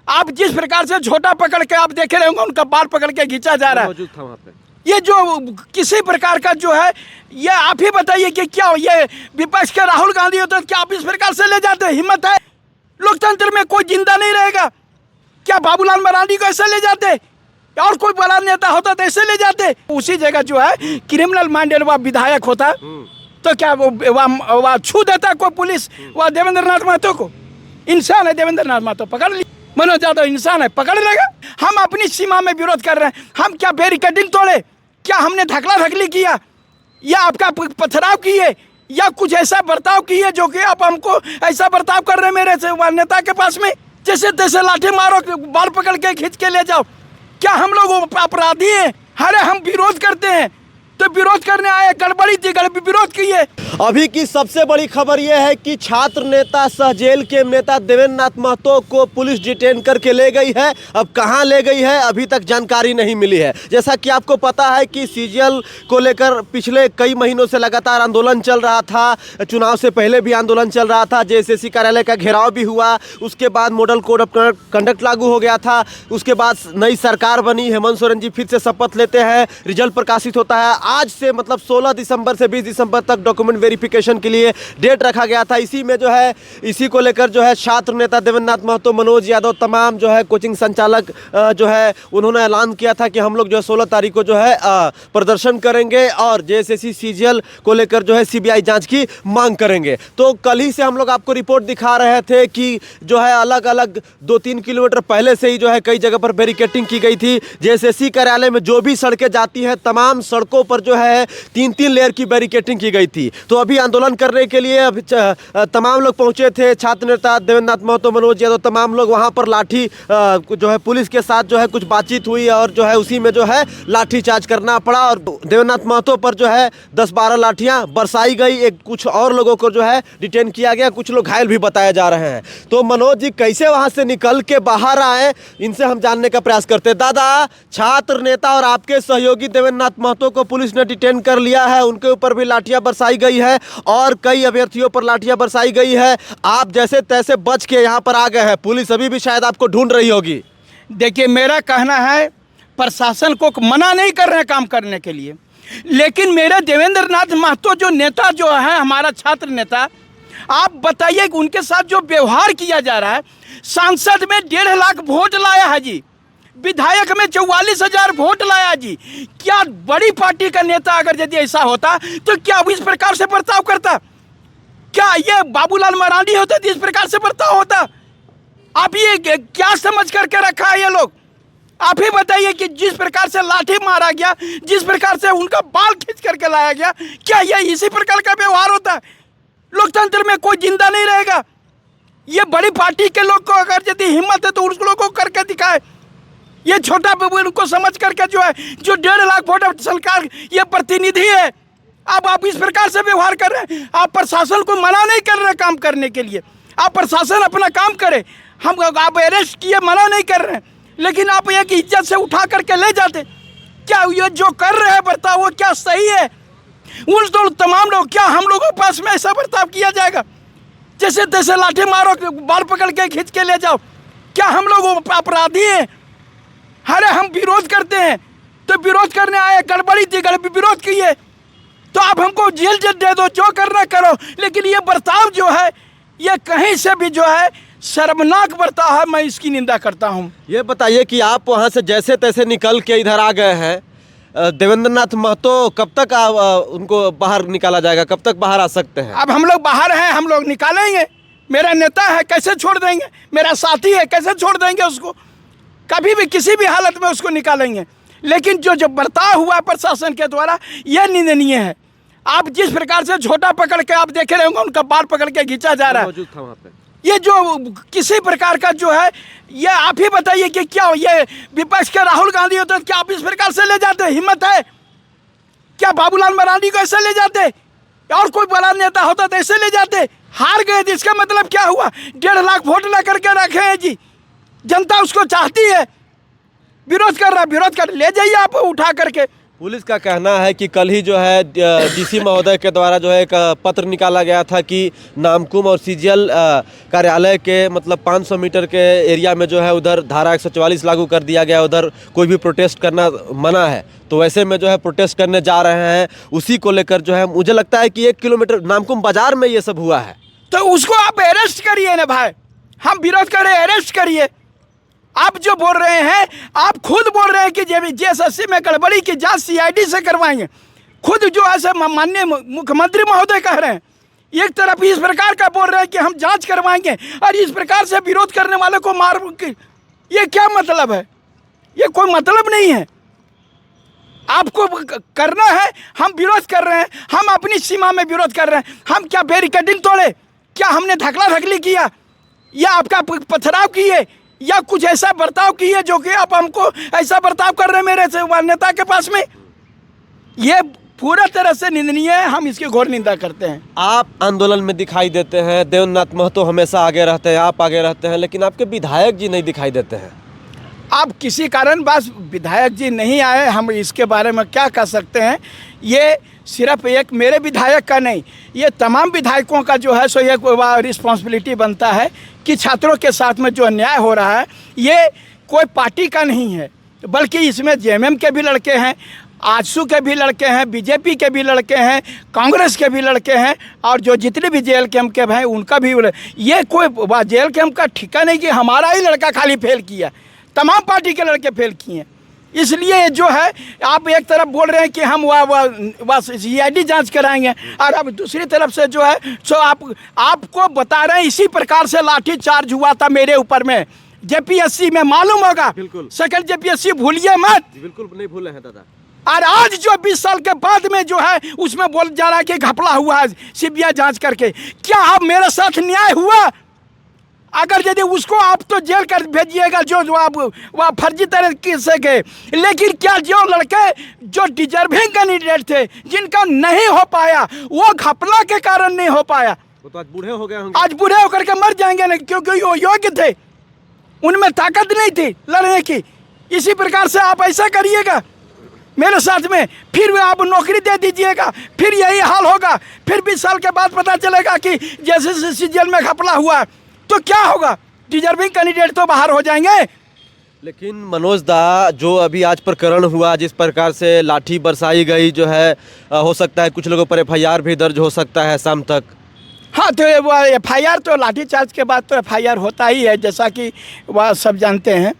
आप जिस प्रकार से झोटा पकड़ के आप देखे रहे होंगे, उनका बाल पकड़ के खींचा जा रहा है। मौजूद था वहाँ पे। ये जो किसी प्रकार का जो है, ये आप ही बताइए कि क्या ये विपक्ष के राहुल गांधी होते तो क्या आप इस प्रकार से ले जाते? हिम्मत है? लोकतंत्र में कोई जिंदा नहीं रहेगा क्या? बाबूलाल मरांडी को ऐसे ले जाते? और कोई बड़ा नेता होता तो ऐसे ले जाते? उसी जगह जो है क्रिमिनल माइंडेड वह विधायक होता तो क्या वो छू देता कोई पुलिस वह देवेंद्र नाथ महतो को? इंसान है देवेंद्र नाथ महतो, पकड़ ली। मनोज यादव इंसान है, पकड़ लेगा। हम अपनी सीमा में विरोध कर रहे हैं। हम क्या बैरिकेडिंग तोड़े? क्या हमने धकला धकली किया या आपका पथराव किए या कुछ ऐसा बर्ताव किए जो कि आप हमको ऐसा बर्ताव कर रहे हैं मेरे से नेता के पास में? जैसे तैसे लाठी मारो, बाल पकड़ के खींच के ले जाओ। क्या हम लोग अपराधी हैं? अरे हम विरोध करते हैं तो विरोध करने आए, गड़बड़ी थी, विरोध किए। अभी की सबसे बड़ी खबर यह है कि छात्र नेता सह जेल के नेता देवेंद्र नाथ महतो को पुलिस डिटेन करके ले गई है। अब कहां ले गई है अभी तक जानकारी नहीं मिली है। जैसा कि आपको पता है कि सीजीएल को लेकर पिछले कई महीनों से लगातार आंदोलन चल रहा था। चुनाव से पहले भी आंदोलन चल रहा था। जेएसएससी कार्यालय का घेराव भी हुआ। उसके बाद मॉडल कोड ऑफ कंडक्ट लागू हो गया था। उसके बाद नई सरकार बनी, हेमंत सोरेन जी फिर से शपथ लेते हैं, रिजल्ट प्रकाशित होता है। आज से मतलब 16 दिसंबर से 20 दिसंबर तक डॉक्यूमेंट वेरिफिकेशन के लिए डेट रखा गया था। इसी में जो है, इसी को लेकर जो है छात्र नेता देवेंद्र नाथ महतो, मनोज यादव, तमाम जो है कोचिंग संचालक जो है उन्होंने ऐलान किया था कि हम लोग जो है 16 तारीख को जो है प्रदर्शन करेंगे और जेएसएससी सीजीएल को लेकर जो है सीबीआई जांच की मांग करेंगे। तो कल ही से हम लोग आपको रिपोर्ट दिखा रहे थे कि जो है अलग अलग 2-3 किलोमीटर पहले से ही जो है कई जगह पर बैरिकेडिंग की गई थी। जेएसएससी कार्यालय में जो भी सड़कें जाती हैं तमाम सड़कों पर जो है 3-3 लेयर की बैरिकेडिंग की गई थी। तो अभी आंदोलन करने के लिए अभी तमाम लोग पहुंचे थे। छात्र नेता देवेंद्र नाथ महतो, मनोज यादव, तमाम लोग वहां पर लाठी जो है पुलिस के साथ जो है कुछ बातचीत हुई और जो है उसी में जो है लाठी चार्ज करना पड़ा और देवेंद्र नाथ महतो पर जो है 10-12 लाठियां बरसाई गई। एक कुछ और लोगों को जो है डिटेन किया गया, कुछ लोग घायल भी बताए जा रहे हैं। तो मनोज जी कैसे वहां से निकल के बाहर आए, इनसे हम जानने का प्रयास करते हैं। दादा, छात्र नेता और आपके सहयोगी देवेंद्र नाथ महतो को पुलिस ने डिटेन कर लिया है, उनके ऊपर भी लाठियां बरसाई गई है और कई अभ्यर्थियों पर लाठियां बरसाई गई है। आप जैसे तैसे बच के यहां पर आ गए हैं, पुलिस अभी भी शायद आपको ढूंढ रही होगी। देखिए, मेरा कहना है प्रशासन को मना नहीं कर रहे काम करने के लिए, लेकिन मेरे देवेंद्र नाथ महतो जो नेता जो है हमारा छात्र नेता, आप बताइए कि उनके साथ जो व्यवहार किया जा रहा है। सांसद में 1.5 लाख वोट लाया है जी, विधायक में 44,000 वोट लाया जी। क्या बड़ी पार्टी का नेता अगर यदि ऐसा होता तो क्या इस प्रकार से बर्ताव करता? क्या ये बाबूलाल मरांडी होते तो इस प्रकार से बर्ताव होता? आप ये क्या समझ करके रखा है ये लोग? आप ही बताइए कि जिस प्रकार से लाठी मारा गया, जिस प्रकार से उनका बाल खींच करके लाया गया, क्या ये इसी प्रकार का व्यवहार होता है? लोकतंत्र में कोई जिंदा नहीं रहेगा। ये बड़ी पार्टी के लोग को अगर यदि हिम्मत है तो उस लोगों को करके दिखाए। ये छोटा बाबू उनको समझ करके जो है, जो 1.5 लाख वोट सरकार ये प्रतिनिधि है, अब आप इस प्रकार से व्यवहार कर रहे हैं। आप प्रशासन को मना नहीं कर रहे काम करने के लिए, आप प्रशासन अपना काम करे। हम आप अरेस्ट किए मना नहीं कर रहे हैं, लेकिन आप एक इज्जत से उठा करके ले जाते। क्या ये जो कर रहे हैं बर्ताव वो क्या सही है? उन तो तमाम लोग, क्या हम लोगों के पास में ऐसा बर्ताव किया जाएगा? जैसे तैसे लाठी मारो, बाल पकड़ के खींच के ले जाओ। क्या हम लोग अपराधी हैं? अरे हम विरोध करते हैं तो विरोध करने आए, गड़बड़ी थी, विरोध किए तो आप हमको जेल दे दो, जो करना करो। लेकिन ये बर्ताव जो है ये कहीं से भी जो है शर्मनाक बर्ताव है, मैं इसकी निंदा करता हूँ। ये बताइए कि आप वहाँ से जैसे तैसे निकल के इधर आ गए हैं, देवेंद्र नाथ महतो कब तक उनको बाहर निकाला जाएगा, कब तक बाहर आ सकते हैं? अब हम लोग बाहर हैं, हम लोग निकालेंगे। मेरा नेता है, कैसे छोड़ देंगे? मेरा साथी है, कैसे छोड़ देंगे उसको? कभी भी किसी भी हालत में उसको निकालेंगे। लेकिन जो बर्ताव हुआ प्रशासन के द्वारा यह निंदनीय है। आप जिस प्रकार से झोटा पकड़ के आप देखे रहे होंगे, उनका बाल पकड़ के खींचा जा रहा है। मौजूद था वहाँ पे। ये जो किसी प्रकार का जो है, ये आप ही बताइए कि क्या ये विपक्ष के राहुल गांधी होते तो क्या आप इस प्रकार से ले जाते? हिम्मत है? क्या बाबूलाल मरांडी को ऐसे ले जाते? और कोई बड़ा नेता होता तो ऐसे ले जाते? हार गए, इसका मतलब क्या हुआ? 1.5 लाख वोट ला करके रखे हैं जी, जनता उसको चाहती है। विरोध कर रहा, विरोध कर, ले जाइए आप उठा करके, पुलिस का कहना है कि कल ही जो है डीसी महोदय के द्वारा जो है एक पत्र निकाला गया था कि नामकुम और सीजीएल कार्यालय के मतलब 500 मीटर के एरिया में जो है उधर धारा 144 लागू कर दिया गया, उधर कोई भी प्रोटेस्ट करना मना है। तो वैसे में जो है प्रोटेस्ट करने जा रहे हैं, उसी को लेकर जो है मुझे लगता है कि 1 किलोमीटर नामकुम बाजार में ये सब हुआ है। तो उसको आप अरेस्ट करिए ना भाई, हम विरोध करें, अरेस्ट करिए। आप जो बोल रहे हैं, आप खुद बोल रहे हैं कि जेएसएससी में गड़बड़ी की जांच सीआईडी से करवाएंगे। खुद जो है माननीय मुख्यमंत्री महोदय कह रहे हैं, एक तरफ इस प्रकार का बोल रहे हैं कि हम जांच करवाएंगे और इस प्रकार से विरोध करने वाले को मार, ये क्या मतलब है? ये कोई मतलब नहीं है। आपको करना है, हम विरोध कर रहे हैं, हम अपनी सीमा में विरोध कर रहे हैं। हम क्या बैरिकेडिंग तोड़े? क्या हमने धकला धकली किया या आपका पथराव किए या कुछ ऐसा बर्ताव किए जो कि आप हमको ऐसा बर्ताव कर रहे हैं मेरे से नेता के पास में? ये पूरा तरह से निंदनीय है, हम इसकी घोर निंदा करते हैं। आप आंदोलन में दिखाई देते हैं, देवेंद्र महतो हमेशा आगे रहते हैं, आप आगे रहते हैं, लेकिन आपके विधायक जी नहीं दिखाई देते हैं। अब किसी कारणवश विधायक जी नहीं आए, हम इसके बारे में क्या कह सकते हैं? ये सिर्फ एक मेरे विधायक का नहीं, ये तमाम विधायकों का जो है सो एक रिस्पॉन्सिबिलिटी बनता है कि छात्रों के साथ में जो अन्याय हो रहा है ये कोई पार्टी का नहीं है, बल्कि इसमें जेएमएम के भी लड़के हैं, आजसू के भी लड़के हैं, बीजेपी के भी लड़के हैं, कांग्रेस के भी लड़के हैं और जो जितने भी जेल कैंप के हैं उनका भी। ये कोई जेल कैंप का ठिका नहीं कि हमारा ही लड़का खाली फेल किया, तमाम पार्टी के लड़के फेल किए। इसलिए जो है आप एक तरफ बोल रहे हैं कि हम वह सीआईडी जांच कराएंगे और अब दूसरी तरफ से जो है सो आपको बता रहे हैं इसी प्रकार से लाठी चार्ज हुआ था मेरे ऊपर में जेपीएससी में, मालूम होगा। बिल्कुल सेकंड जेपीएससी भूलिए मत। बिल्कुल नहीं भूले हैं दादा। और आज जो 20 साल के बाद में जो है उसमें बोल जा रहा है कि घपला हुआ है सीबीआई जांच करके। क्या आप मेरे साथ न्याय हुआ? अगर यदि उसको आप तो जेल कर भेजिएगा जो आप वह फर्जी तरीके से गए, लेकिन क्या जो लड़के जो डिजर्विंग कैंडिडेट थे जिनका नहीं हो पाया वो घपला के कारण नहीं हो पाया, वो तो आज बूढ़े हो गए होंगे। आज बूढ़े होकर के मर जाएंगे ना, क्योंकि वो योग्य थे, उनमें ताकत नहीं थी लड़ने की। इसी प्रकार से आप ऐसा करिएगा मेरे साथ में, फिर आप नौकरी दे दीजिएगा, फिर यही हाल होगा। फिर 20 साल के बाद पता चलेगा कि जैसे सीजीएल में घपला हुआ तो क्या होगा? डिजर्विंग कैंडिडेट तो बाहर हो जाएंगे। लेकिन मनोज दा, जो अभी आज प्रकरण हुआ, जिस प्रकार से लाठी बरसाई गई, जो है हो सकता है कुछ लोगों पर एफआईआर भी दर्ज हो सकता है शाम तक। हाँ, तो वो एफआईआर तो लाठीचार्ज के बाद तो एफआईआर होता ही है, जैसा कि वह सब जानते हैं।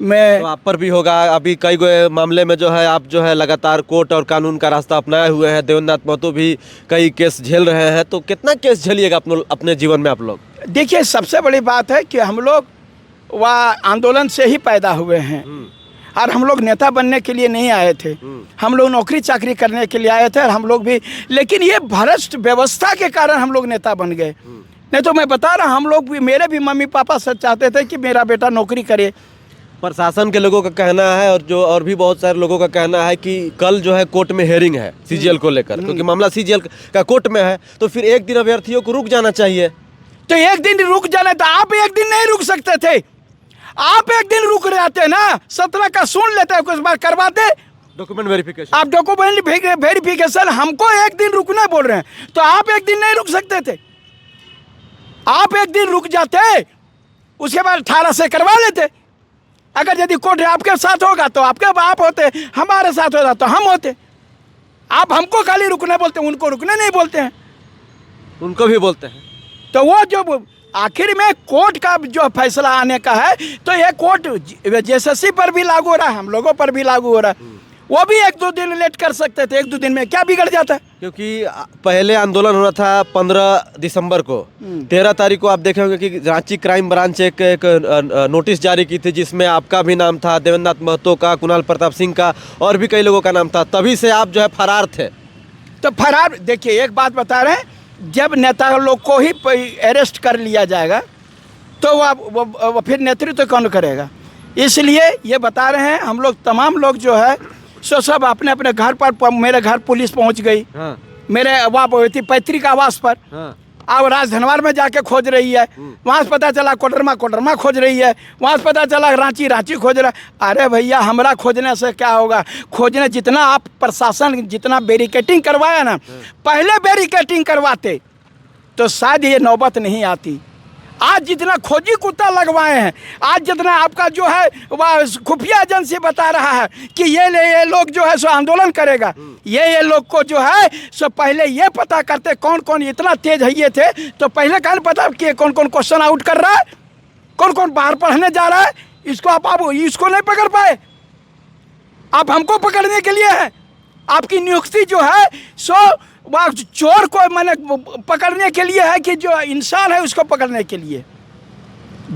तो आप पर भी होगा। अभी कई मामले में जो है आप जो है लगातार कोर्ट और कानून का रास्ता अपनाए हुए हैं। देवेंद्र महतो भी कई केस झेल रहे हैं, तो कितना केस झेलिएगा अपने जीवन में आप लोग? देखिए, सबसे बड़ी बात है कि हम लोग वह आंदोलन से ही पैदा हुए हैं और हम लोग नेता बनने के लिए नहीं आए थे। हम लोग नौकरी चाकरी करने के लिए आए थे और हम लोग भी, लेकिन ये भ्रष्ट व्यवस्था के कारण हम लोग नेता बन गए। नहीं तो मैं बता रहा, हम लोग भी, मेरे भी मम्मी पापा सब चाहते थे कि मेरा बेटा नौकरी करे। प्रशासन के लोगों का कहना है और भी बहुत सारे लोगों का कहना है कि कल जो है कोर्ट में हेयरिंग है सीजीएल को लेकर, क्योंकि मामला सीजीएल का कोर्ट में है, तो फिर एक दिन अभ्यर्थियों को रुक जाना चाहिए। तो एक दिन रुक जाना था, आप एक दिन नहीं रुक सकते थे। आप एक दिन रुक जाते ना, 17 का सुन लेते, कुछ बार करवाते डॉक्यूमेंट वेरिफिकेशन। आप डॉक्यूमेंट वेरिफिकेशन हमको एक दिन रुकना बोल रहे हैं, तो आप एक दिन नहीं रुक सकते थे। आप एक दिन रुक जाते, उसके बाद 18 से करवा लेते। अगर यदि कोर्ट आपके साथ होगा तो आपके बाप होते, हमारे साथ होता तो हम होते। आप हमको खाली रुकने बोलते हैं, उनको रुकने नहीं बोलते हैं। उनको भी बोलते हैं। तो वो जो आखिर में कोर्ट का जो फैसला आने का है, तो ये कोर्ट जेएसएससी पर भी लागू हो रहा है, हम लोगों पर भी लागू हो रहा है। वो भी 1-2 दिन लेट कर सकते थे, 1-2 दिन में क्या बिगड़ जाता है? क्योंकि पहले आंदोलन होना था 15 दिसंबर को, 13 तारीख को आप देखे होंगे कि रांची क्राइम ब्रांच एक नोटिस जारी की थी, जिसमें आपका भी नाम था, देवेंद्र महतो का, कुणाल प्रताप सिंह का और भी कई लोगों का नाम था। तभी से आप जो है फरार थे। तो फरार, देखिए एक बात बता रहे हैं, जब नेता लोग को ही अरेस्ट कर लिया जाएगा तो वो फिर नेतृत्व कौन करेगा? इसलिए ये बता रहे हैं, हम लोग तमाम लोग जो है सो सब अपने अपने घर पर, मेरे घर पुलिस पहुंच गई। हाँ। मेरे वहाँ पैतृक आवास पर। हाँ। अब राजधनवार में जाके खोज रही है, वहाँ से पता चला कोडरमा खोज रही है, वहाँ से पता चला रांची खोज रहा है। अरे भैया हमरा खोजने से क्या होगा, खोजने जितना आप प्रशासन जितना बैरिकेटिंग करवाया ना, पहले बैरिकेटिंग करवाते तो शायद ये नौबत नहीं आती। आज जितना खोजी कुत्ता लगवाए हैं, आज जितना आपका जो है वह खुफिया एजेंसी बता रहा है कि ये लोग जो है सो आंदोलन करेगा, ये लोग को जो है सो पहले ये पता करते कौन कौन इतना तेज है ये थे, तो पहले कहाँ पता कि कौन कौन क्वेश्चन आउट कर रहा है, कौन कौन बाहर पढ़ने जा रहा है। इसको आप इसको नहीं पकड़ पाए, आप हमको पकड़ने के लिए है। आपकी नियुक्ति जो है सो वह चोर को मैंने पकड़ने के लिए है कि जो इंसान है उसको पकड़ने के लिए।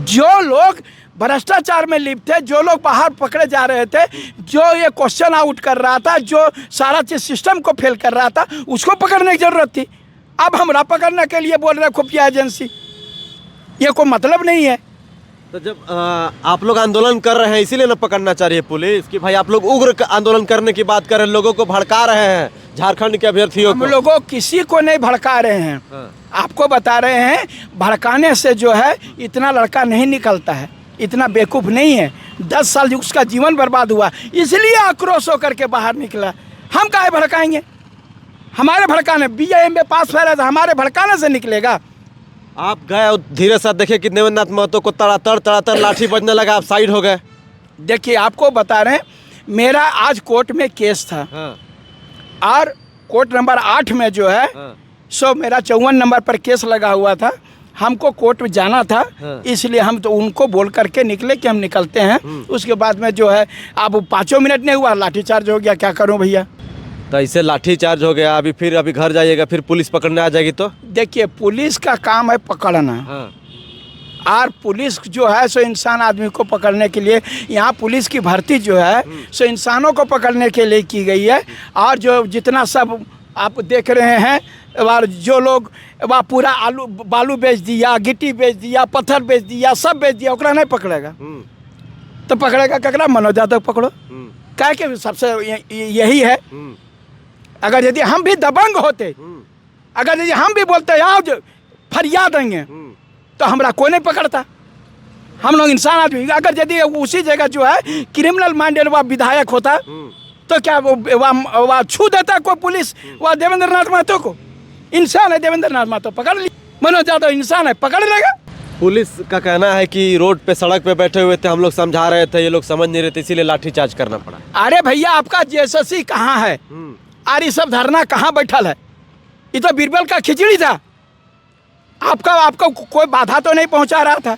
जो लोग भ्रष्टाचार में लिप्त थे, जो लोग बाहर पकड़े जा रहे थे, जो ये क्वेश्चन आउट कर रहा था, जो सारा चीज सिस्टम को फेल कर रहा था, उसको पकड़ने की जरूरत थी। अब हमरा पकड़ने के लिए बोल रहे खुफिया एजेंसी, ये कोई मतलब नहीं है। तो जब आप लोग आंदोलन कर रहे हैं इसीलिए ना पकड़ना चाह रही है पुलिस कि भाई आप लोग उग्र आंदोलन करने की बात कर रहे हैं, लोगों को भड़का रहे हैं, झारखंड के अभ्यर्थियों को। हम लोगों किसी को नहीं भड़का रहे हैं, आपको बता रहे हैं भड़काने से जो है इतना लड़का नहीं निकलता है, इतना बेवकूफ़ नहीं है। 10 साल उसका जीवन बर्बाद हुआ, इसलिए आक्रोश होकर के बाहर निकला। हम काहे भड़काएंगे, हमारे भड़काने BA में पास फैला था, हमारे भड़काने से निकलेगा। आप गए और धीरे साथ देखे कि देवेंद्र नाथ महतो को तड़ातड़ लाठी बजने लगा, आप साइड हो गए। देखिए आपको बता रहे हैं, मेरा आज कोर्ट में केस था और कोर्ट नंबर 8 में जो है सो मेरा 54 नंबर पर केस लगा हुआ था। हमको कोर्ट में जाना था, इसलिए हम तो उनको बोल करके निकले कि हम निकलते हैं। उसके बाद में जो है अब 5 मिनट नहीं हुआ लाठीचार्ज हो गया, क्या करूं भैया। तो ऐसे लाठीचार्ज हो गया, अभी घर जाइएगा, फिर पुलिस पकड़ने आ जाएगी। तो देखिए पुलिस का काम है पकड़ना, और पुलिस जो है सो इंसान आदमी को पकड़ने के लिए, यहाँ पुलिस की भर्ती जो है सो इंसानों को पकड़ने के लिए की गई है। और जो जितना सब आप देख रहे हैं, और जो लोग वह पूरा बालू बेच दिया, गिट्टी बेच दिया, पत्थर बेच दिया, सब बेच दिया, ओकरा नहीं पकड़ेगा। तो पकड़ेगा ककरा, मनोज यादव पकड़ो। क्या कि सबसे यही है। अगर यदि हम भी दबंग होते, अगर यदि हम भी बोलते आओ फरियाद देंगे, तो हमरा कोई नहीं पकड़ता। हम लोग इंसान आदमी, अगर यदि उसी जगह जो है क्रिमिनल माइंडेड वह विधायक होता, तो क्या वह छू देता कोई पुलिस वह देवेंद्र नाथ महतो को? इंसान है देवेंद्र नाथ महतो, पकड़ ली। मनोज यादव इंसान है, पकड़ लेगा। पुलिस का कहना है कि रोड पे सड़क पे बैठे हुए थे, हम लोग समझा रहे थे, ये लोग समझ नहीं रहे थे, इसीलिए लाठीचार्ज करना पड़ा। अरे भैया आपका JSSC कहाँ है, और ये सब धरना कहाँ बैठल है? ये तो बीरबल का खिचड़ी था। आपको कोई बाधा तो नहीं पहुंचा रहा था,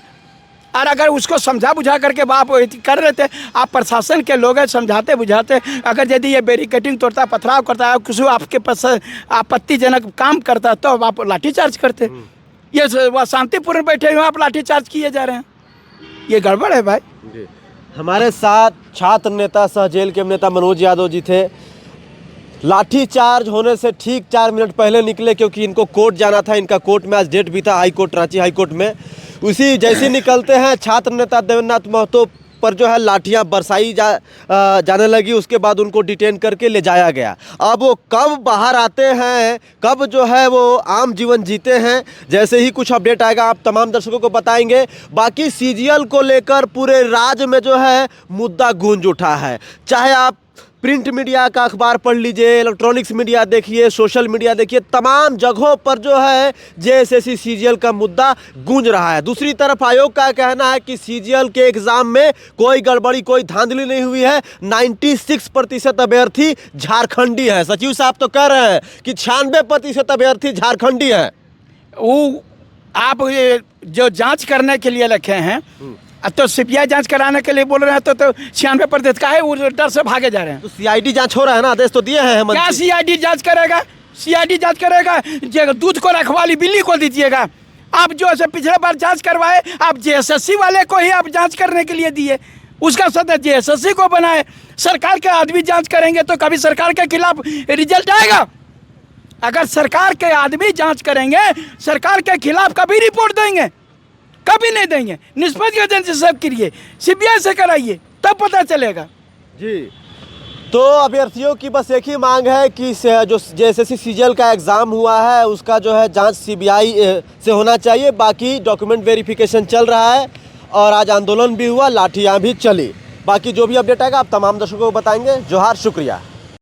और अगर उसको समझा बुझा करके आप कर रहे थे, आप प्रशासन के लोग हैं, समझाते बुझाते। अगर यदि ये बैरिकेटिंग तोड़ता, पथराव करता है, किसी आपके पास आपत्तिजनक काम करता, तो आप लाठीचार्ज करते। ये वह शांतिपूर्ण बैठे हुए आप लाठीचार्ज किए जा रहे हैं, ये गड़बड़ है भाई। हमारे साथ छात्र नेता सह जेल के नेता मनोज यादव जी थे। लाठीचार्ज होने से ठीक 4 मिनट पहले निकले, क्योंकि इनको कोर्ट जाना था। इनका कोर्ट में आज डेट भी था, high court, Ranchi high court में। उसी जैसे निकलते हैं छात्र नेता देवेंद्र नाथ महतो पर जो है लाठियां बरसाई जाने लगी। उसके बाद उनको डिटेन करके ले जाया गया। अब वो कब बाहर आते हैं, कब जो है वो आम जीवन जीते हैं, जैसे ही कुछ अपडेट आएगा आप तमाम दर्शकों को बताएंगे। बाकी CGL को लेकर पूरे राज्य में जो है मुद्दा गूंज उठा है। चाहे आप प्रिंट मीडिया का अखबार पढ़ लीजिए, इलेक्ट्रॉनिक्स मीडिया देखिए, सोशल मीडिया देखिए, तमाम जगहों पर जो है JSSC CGL का मुद्दा गूंज रहा है। दूसरी तरफ आयोग का कहना है कि CGL के एग्जाम में कोई गड़बड़ी, कोई धांधली नहीं हुई है। 96% अभ्यर्थी झारखंडी है। सचिव साहब तो कह रहे हैं कि 96% अभ्यर्थी झारखंडी है। वो आप ये जो जांच करने के लिए रखे हैं, तो CBI जांच कराने के लिए बोल रहे हैं, तो 96% का है, वो डर से भागे जा रहे हैं। तो CID जांच हो रहा है ना, आदेश तो दिए हैं। क्या CID जांच करेगा? CID जांच करेगा? दूध को रखवाली बिल्ली को दीजिएगा। आप जो ऐसे पिछले बार जांच करवाए, आप JSSC वाले को ही आप जांच करने के लिए दिए, उसका सदस्य JSSC को बनाए। सरकार के आदमी जांच करेंगे तो कभी सरकार के खिलाफ रिजल्ट आएगा? अगर सरकार के आदमी जांच करेंगे, सरकार के खिलाफ कभी रिपोर्ट देंगे? कभी नहीं देंगे। निष्पक्ष एजेंसी सब करिए, CBI से कराइए, तब पता चलेगा। जी, तो अभ्यर्थियों की बस एक ही मांग है कि जो जेएसएससी सीजीएल का एग्ज़ाम हुआ है उसका जो है जांच सीबीआई से होना चाहिए। बाकी डॉक्यूमेंट वेरिफिकेशन चल रहा है और आज आंदोलन भी हुआ, लाठियाँ भी चली। बाकी जो भी अपडेट आएगा आप तमाम दर्शकों को बताएंगे। जोहार, शुक्रिया।